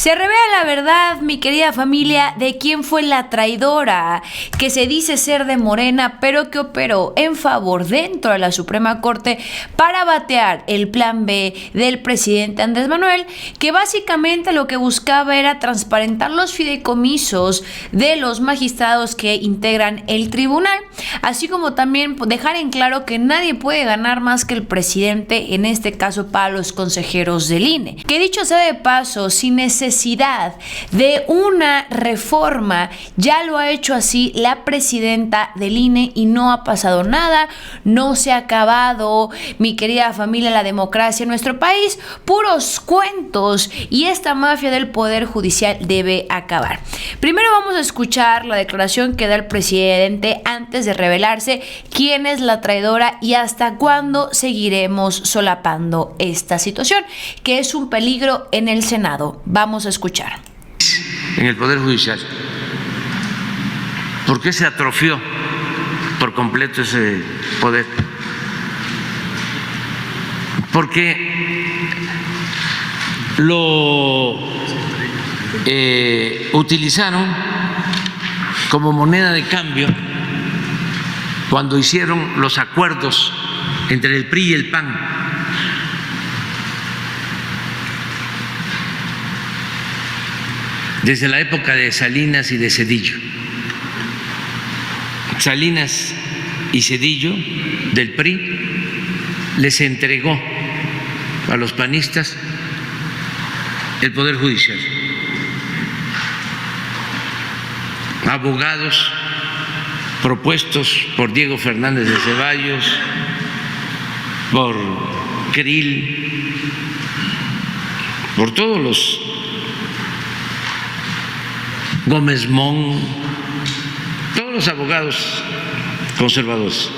Se revela la verdad, mi querida familia, de quién fue la traidora que se dice ser de Morena, pero que operó en favor dentro de la Suprema Corte para batear el plan B del presidente Andrés Manuel, que básicamente lo que buscaba era transparentar los fideicomisos de los magistrados que integran el tribunal, así como también dejar en claro que nadie puede ganar más que el presidente, en este caso para los consejeros del INE. Que dicho sea de paso, sin necesidad de una reforma, ya lo ha hecho así la presidenta del INE y no ha pasado nada, no se ha acabado, mi querida familia, la democracia en nuestro país, puros cuentos, y esta mafia del poder judicial debe acabar. Primero vamos a escuchar la declaración que da el presidente antes de revelarse quién es la traidora y hasta cuándo seguiremos solapando esta situación, que es un peligro en el Senado. Vamos a escuchar. En el Poder Judicial, ¿por qué se atrofió por completo ese poder? Porque lo utilizaron como moneda de cambio cuando hicieron los acuerdos entre el PRI y el PAN. Desde la época de Salinas y de Zedillo. Salinas y Zedillo del PRI les entregó a los panistas el Poder Judicial. Abogados propuestos por Diego Fernández de Ceballos, por Krill, por todos los Gómez Mon, todos los abogados conservadores.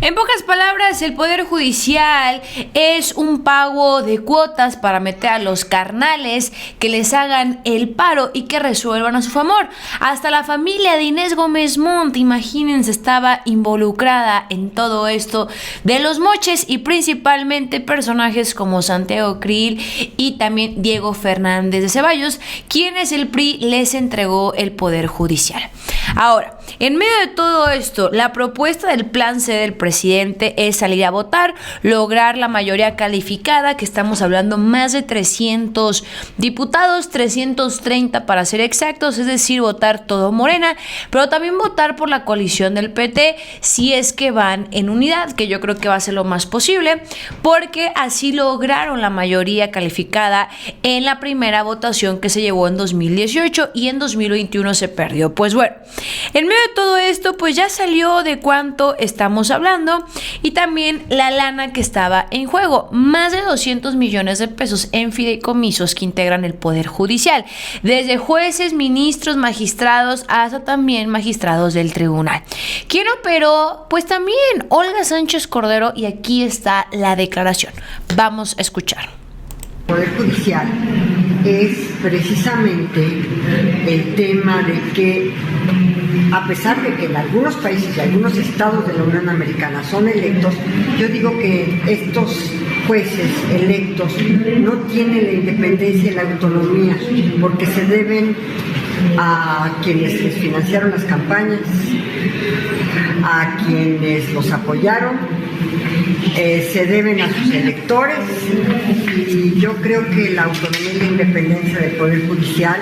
En pocas palabras, el Poder Judicial es un pago de cuotas para meter a los carnales que les hagan el paro y que resuelvan a su favor. Hasta la familia de Inés Gómez Montt, imagínense, estaba involucrada en todo esto de los moches, y principalmente personajes como Santiago Krill y también Diego Fernández de Ceballos, quienes el PRI les entregó el Poder Judicial. Ahora, en medio de todo esto, la propuesta del plan C del presidente es salir a votar, lograr la mayoría calificada, que estamos hablando más de 300 diputados, 330 para ser exactos, es decir, votar todo Morena, pero también votar por la coalición del PT si es que van en unidad, que yo creo que va a ser lo más posible, porque así lograron la mayoría calificada en la primera votación que se llevó en 2018 y en 2021 se perdió. Pues bueno, en medio de todo esto, pues ya salió de cuánto estamos hablando y también la lana que estaba en juego, más de 200 millones de pesos en fideicomisos que integran el Poder Judicial, desde jueces, ministros, magistrados, hasta también magistrados del tribunal. ¿Quién operó? Pues también Olga Sánchez Cordero, y aquí está la declaración. Vamos a escuchar. El Poder Judicial es precisamente el tema de que, a pesar de que en algunos países y algunos estados de la Unión Americana son electos, yo digo que estos jueces electos no tienen la independencia y la autonomía, porque se deben a quienes les financiaron las campañas, a quienes los apoyaron, se deben a sus electores, y yo creo que la autonomía y la independencia del Poder Judicial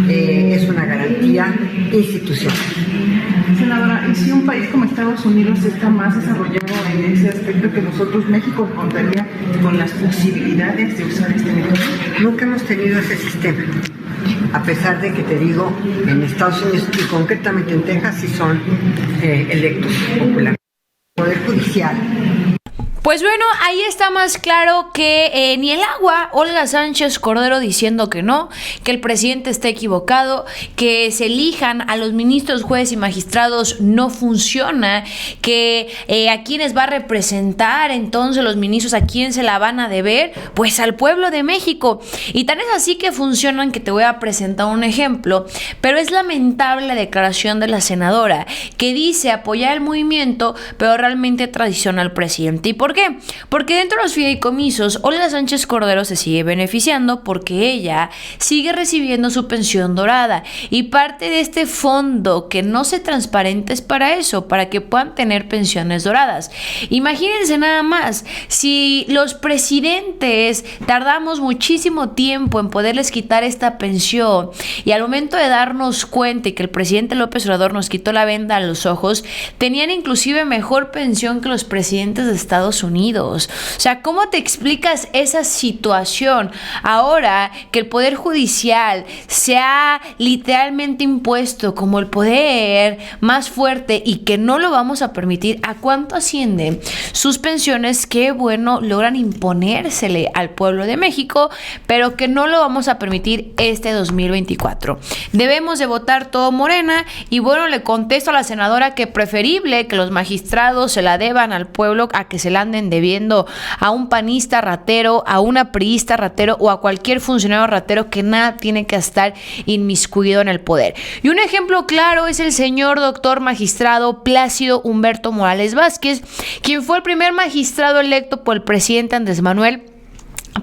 es una garantía institucional. Senadora, ¿y si un país como Estados Unidos está más desarrollado en ese aspecto que nosotros, México contaría con las posibilidades de usar este método? Nunca hemos tenido ese sistema, a pesar de que, te digo, en Estados Unidos y concretamente en Texas sí son electos populares. El Poder Judicial. Pues bueno, ahí está más claro que ni el agua. Olga Sánchez Cordero diciendo que no, que el presidente está equivocado, que se elijan a los ministros, jueces y magistrados no funciona, que a quienes va a representar entonces los ministros, a quién se la van a deber, pues al pueblo de México. Y tan es así que funcionan, que te voy a presentar un ejemplo, pero es lamentable la declaración de la senadora, que dice apoyar el movimiento, pero realmente traiciona al presidente. ¿Y por qué? Porque dentro de los fideicomisos, Olga Sánchez Cordero se sigue beneficiando porque ella sigue recibiendo su pensión dorada y parte de este fondo que no se transparenta es para eso, para que puedan tener pensiones doradas. Imagínense nada más, si los presidentes tardamos muchísimo tiempo en poderles quitar esta pensión y al momento de darnos cuenta y que el presidente López Obrador nos quitó la venda a los ojos, tenían inclusive mejor pensión que los presidentes de Estados Unidos. O sea, ¿cómo te explicas esa situación ahora que el Poder Judicial se ha literalmente impuesto como el poder más fuerte y que no lo vamos a permitir? ¿A cuánto ascienden sus pensiones que, bueno, logran imponérsele al pueblo de México, pero que no lo vamos a permitir este 2024? Debemos de votar todo Morena y, bueno, le contesto a la senadora que preferible que los magistrados se la deban al pueblo a que se la anden debiendo a un panista ratero, a una priista ratero o a cualquier funcionario ratero que nada tiene que estar inmiscuido en el poder. Y un ejemplo claro es el señor doctor magistrado Plácido Humberto Morales Vázquez, quien fue el primer magistrado electo por el presidente Andrés Manuel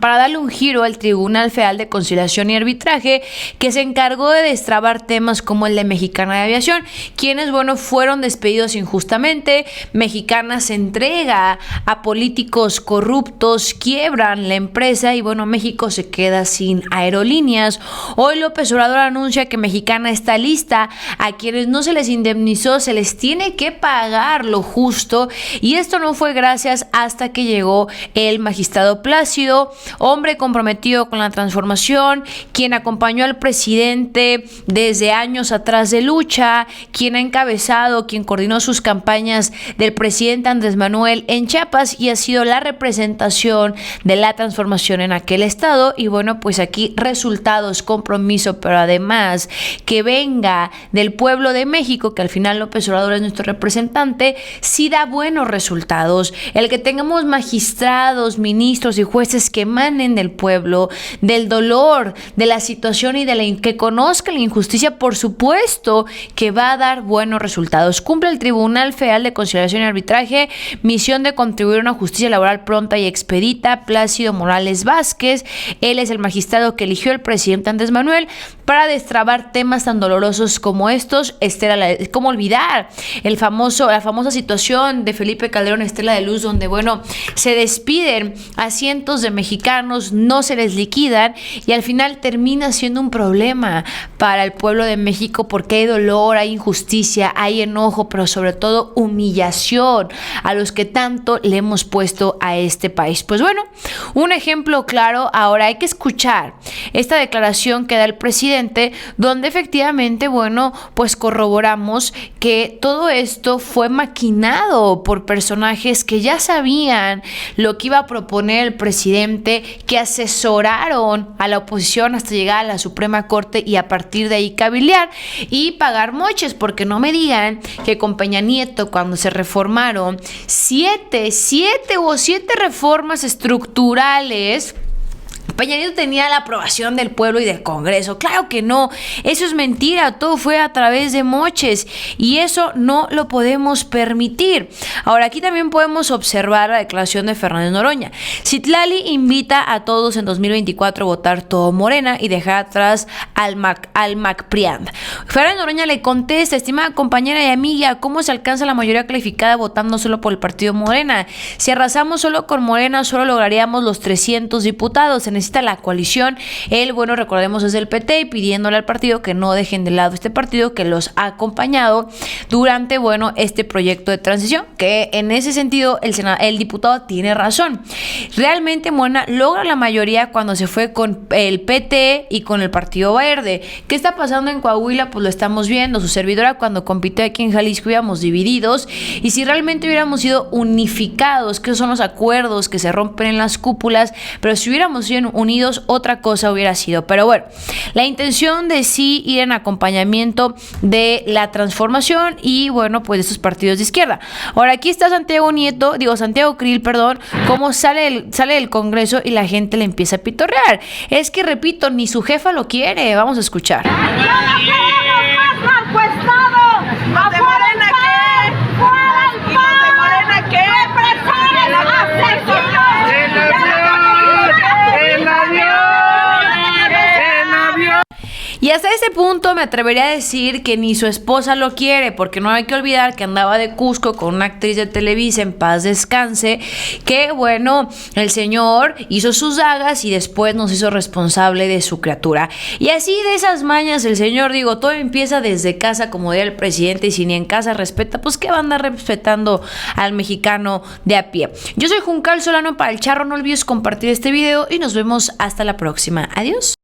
para darle un giro al Tribunal Federal de Conciliación y Arbitraje, que se encargó de destrabar temas como el de Mexicana de Aviación, quienes, bueno, fueron despedidos injustamente. Mexicana se entrega a políticos corruptos, quiebran la empresa y, bueno, México se queda sin aerolíneas. Hoy López Obrador anuncia que Mexicana está lista, a quienes no se les indemnizó se les tiene que pagar lo justo, y esto no fue gracias hasta que llegó el magistrado Plácido, hombre comprometido con la transformación, quien acompañó al presidente desde años atrás de lucha, quien ha encabezado, quien coordinó sus campañas del presidente Andrés Manuel en Chiapas y ha sido la representación de la transformación en aquel estado. Y bueno, pues aquí resultados, compromiso, pero además que venga del pueblo de México, que al final López Obrador es nuestro representante, sí da buenos resultados. El que tengamos magistrados, ministros y jueces que emanen del pueblo, del dolor, de la situación y de que conozcan la injusticia, por supuesto que va a dar buenos resultados. Cumple el Tribunal Federal de Conciliación y Arbitraje misión de contribuir a una justicia laboral pronta y expedita. Plácido Morales Vázquez, él es el magistrado que eligió el presidente Andrés Manuel para destrabar temas tan dolorosos como estos. ¿Cómo olvidar la famosa situación de Felipe Calderón, Estela de Luz, donde, bueno, se despiden a cientos de mexicanos, no se les liquidan y al final termina siendo un problema para el pueblo de México porque hay dolor, hay injusticia, hay enojo, pero sobre todo humillación a los que tanto le hemos puesto a este país. Pues bueno, un ejemplo claro. Ahora hay que escuchar esta declaración que da el presidente, donde efectivamente, bueno, pues corroboramos que todo esto fue maquinado por personajes que ya sabían lo que iba a proponer el presidente, que asesoraron a la oposición hasta llegar a la Suprema Corte y a partir de ahí cabildear y pagar moches, porque no me digan que con Peña Nieto, cuando se reformaron 7 reformas estructurales, Peña Nieto tenía la aprobación del pueblo y del Congreso. Claro que no, eso es mentira, todo fue a través de moches y eso no lo podemos permitir. Ahora, aquí también podemos observar la declaración de Fernández Noroña. Citlali invita a todos en 2024 a votar todo Morena y dejar atrás al MacPriand. Fernández Noroña le contesta: estimada compañera y amiga, ¿cómo se alcanza la mayoría calificada votando solo por el partido Morena? Si arrasamos solo con Morena, solo lograríamos los 300 diputados. Se necesita la coalición. Él, bueno, recordemos, es del PT y pidiéndole al partido que no dejen de lado este partido que los ha acompañado durante, bueno, este proyecto de transición, que en ese sentido el diputado tiene razón. Realmente Morena logra la mayoría cuando se fue con el PT y con el Partido Verde. ¿Qué está pasando en Coahuila? Pues lo estamos viendo. Su servidora, cuando compitió aquí en Jalisco, íbamos divididos, y si realmente hubiéramos sido unificados, que son los acuerdos que se rompen en las cúpulas, pero si hubiéramos sido unidos, otra cosa hubiera sido. Pero bueno, la intención de sí ir en acompañamiento de la transformación y, bueno, pues de estos partidos de izquierda. Ahora aquí está Santiago Krill, cómo sale del Congreso y la gente le empieza a pitorrear. Es que, repito, ni su jefa lo quiere. Vamos a escuchar. ¡No queremos más narcoestado! ¿De Morena qué? ¡Fuera el PAN! ¿De Morena qué? ¡Represores hasta ese punto me atrevería a decir que ni su esposa lo quiere, porque no hay que olvidar que andaba de Cusco con una actriz de Televisa, en paz descanse, que bueno, el señor hizo sus dagas y después nos hizo responsable de su criatura. Y así de esas mañas el señor, digo, todo empieza desde casa, como diría el presidente, y si ni en casa respeta, pues ¿qué va a andar respetando al mexicano de a pie? Yo soy Juncal Solano para El Charro, no olvides compartir este video y nos vemos hasta la próxima. Adiós.